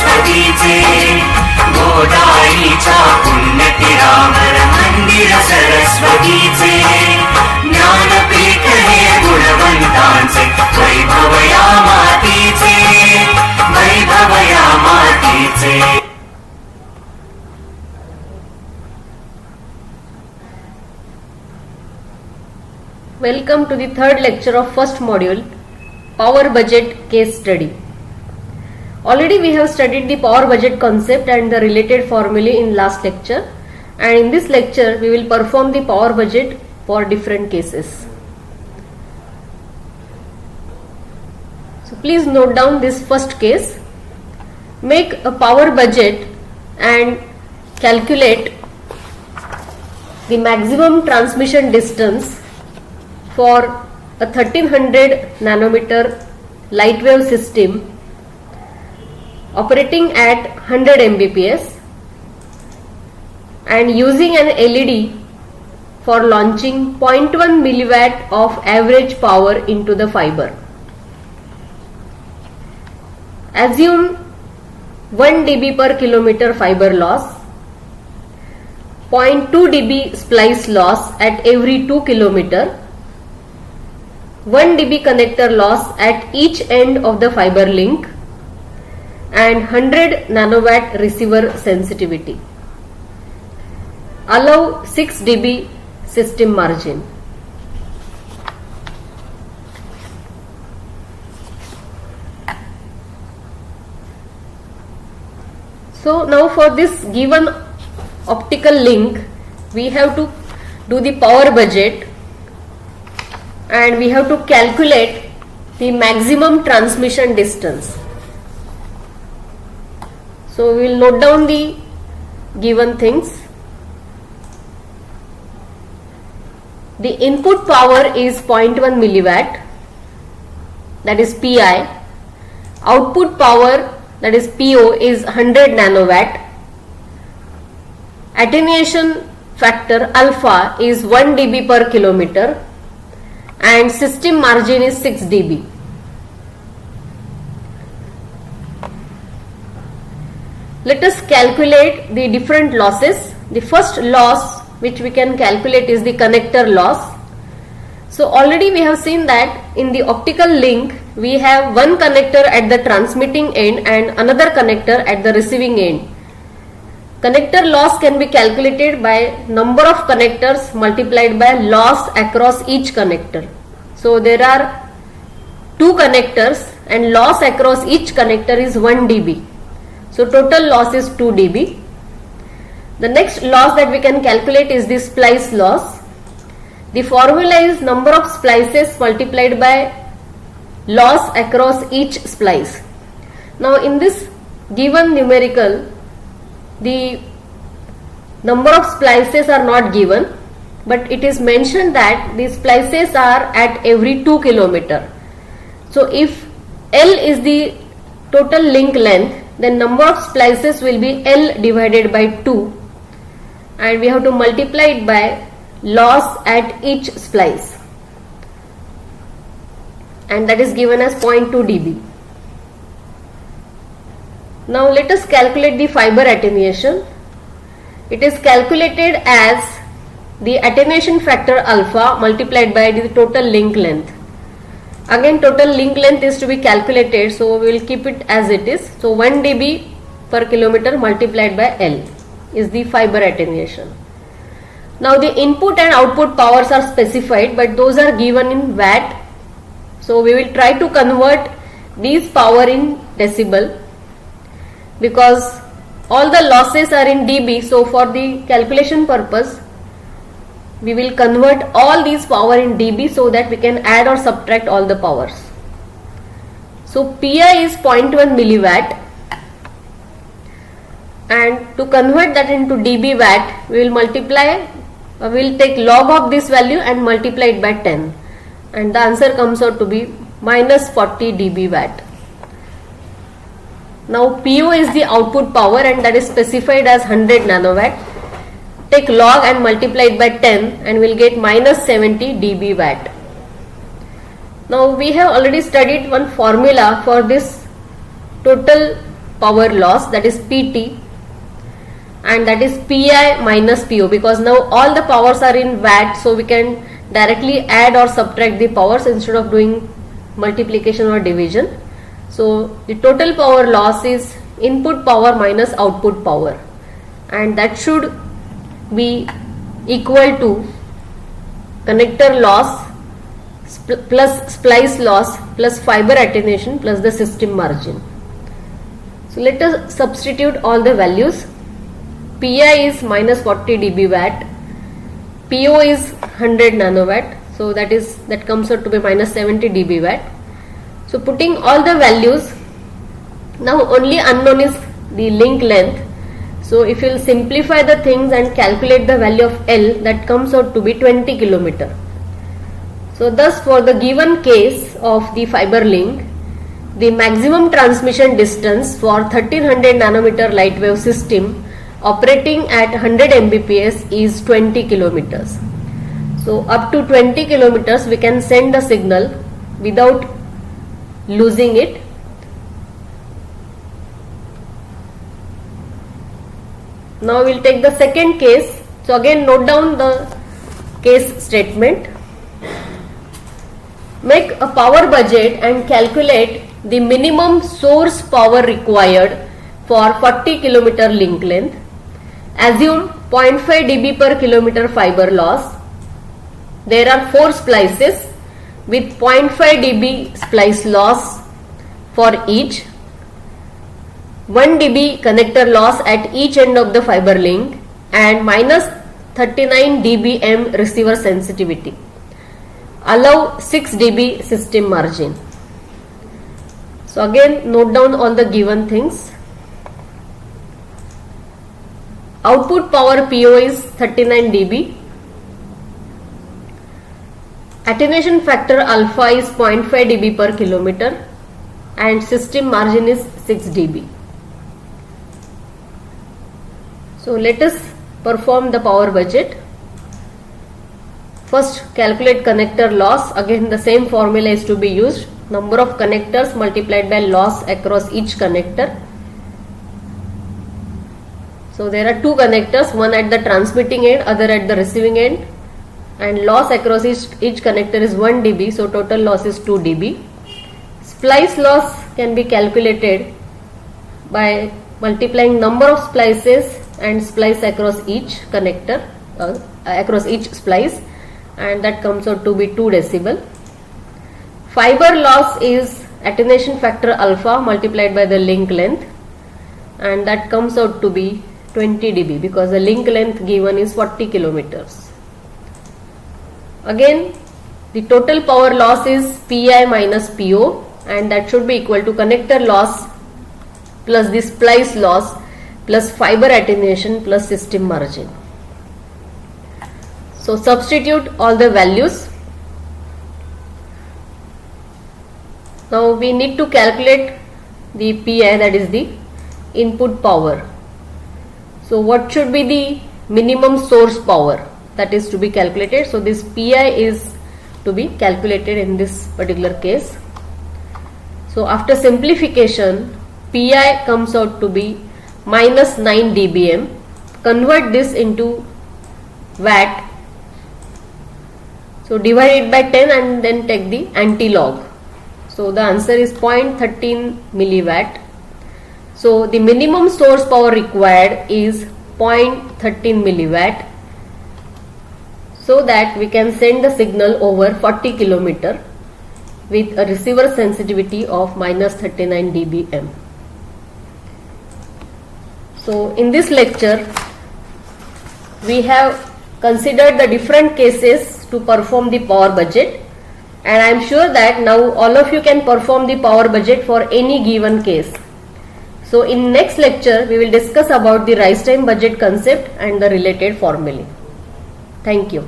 सरस्वतीचे गोदाईच्या पुण्यतीरावर मंदिर सरस्वतीचे ज्ञानपीठ हे गुणवंतांचे वैभव या मातीचे वैभव या मातीचे. Welcome to the third lecture of first module, Power Budget Case Study. Already we have studied the power budget concept and the related formulae in last lecture, and in this lecture we will perform the power budget for different cases. So please note down this first case. Make a power budget and calculate the maximum transmission distance for a 1300 nanometer light wave system operating at 100 Mbps and using an LED for launching 0.1 milliwatt of average power into the fiber. Assume 1 dB per kilometer fiber loss, 0.2 dB splice loss at every 2 km, 1 dB connector loss at each end of the fiber link, and 100 nanowatt receiver sensitivity. Allow 6 dB system margin. So now for this given optical link we have to do the power budget and we have to calculate the maximum transmission distance. So we will note down the given things. The input power is 0.1 milliwatt, that is PI. Output power, that is PO, is 100 nanowatt. Attenuation factor alpha is 1 dB per kilometer and system margin is 6 dB. Let us calculate the different losses. The first loss which we can calculate is the connector loss. So already we have seen that in the optical link we have one connector at the transmitting end and another connector at the receiving end. Connector loss can be calculated by number of connectors multiplied by loss across each connector. So there are 2 connectors and loss across each connector is 1 dB. So total loss is 2 dB. The next loss that we can calculate is the splice loss. The formula is number of splices multiplied by loss across each splice. Now in this given numerical, the number of splices are not given, but it is mentioned that the splices are at every 2 km. So if L is the total link length, then number of splices will be L divided by 2 and we have to multiply it by loss at each splice, and that is given as 0.2 dB. Now let us calculate the fiber attenuation. It is calculated as the attenuation factor alpha multiplied by the total link length. Again total link length is to be calculated, so we will keep it as it is. So 1 dB per kilometer multiplied by L is the fiber attenuation. Now the input and output powers are specified, but those are given in watt. So we will try to convert these power in decibel, because all the losses are in dB. So for the calculation purpose we will convert all these power in dB so that we can add or subtract all the powers. So PI is 0.1 milliwatt, and to convert that into dB watt we will multiply, we will take log of this value and multiply it by 10, and the answer comes out to be minus 40 dB watt. Now PO is the output power and that is specified as 100 nanowatt. Take log and multiply it by 10 and we will get minus 70 dB watt. Now we have already studied one formula for this total power loss, that is PT, and that is PI minus PO, because now all the powers are in watt, so we can directly add or subtract the powers instead of doing multiplication or division. So the total power loss is input power minus output power, and that should be equal to connector loss plus splice loss plus fiber attenuation plus the system margin. So let us substitute all the values. PI is minus 40 dB watt, PO is 100 nanowatt, so that comes out to be minus 70 dB watt. So putting all the values, now only unknown is the link length. So if you will simplify the things and calculate the value of L, that comes out to be 20 km. So thus for the given case of the fiber link, the maximum transmission distance for 1300 nanometer light wave system operating at 100 Mbps is 20 kilometers. So up to 20 kilometers we can send the signal without losing it. Now we will take the second case. So again note down the case statement. Make a power budget and calculate the minimum source power required for 40 km link length. Assume 0.5 dB per kilometer fiber loss. There are 4 splices with 0.5 dB splice loss for each, 1 dB connector loss at each end of the fiber link, and minus 39 dBm receiver sensitivity. Allow 6 dB system margin. So again note down all the given things. Output power PO is 39 dB. Attenuation factor alpha is 0.5 dB per kilometer and system margin is 6 dB. So let us perform the power budget. First calculate connector loss. Again the same formula is to be used. Number of connectors multiplied by loss across each connector. So there are 2 connectors, one at the transmitting end, other at the receiving end, and loss across each connector is 1 dB, so total loss is 2 dB. Splice loss can be calculated by multiplying number of splices and splice across each connector, across each splice, and that comes out to be 2 decibel. Fiber loss is attenuation factor alpha multiplied by the link length, and that comes out to be 20 dB because the link length given is 40 kilometers. Again the total power loss is PI minus PO, and that should be equal to connector loss plus the splice loss plus fiber attenuation plus system margin. So substitute all the values. Now we need to calculate the PI, that is the input power. So what should be the minimum source power that is to be calculated? So this PI is to be calculated in this particular case. So after simplification, PI comes out to be minus 9 dBm. Convert this into watt. So divide it by 10 and then take the anti-log. So the answer is 0.13 milliwatt. So the minimum source power required is 0.13 milliwatt, so that we can send the signal over 40 km with a receiver sensitivity of minus 39 dBm. So in this lecture we have considered the different cases to perform the power budget, and I am sure that now all of you can perform the power budget for any given case. So in next lecture we will discuss about the rise time budget concept and the related formulae. Thank you.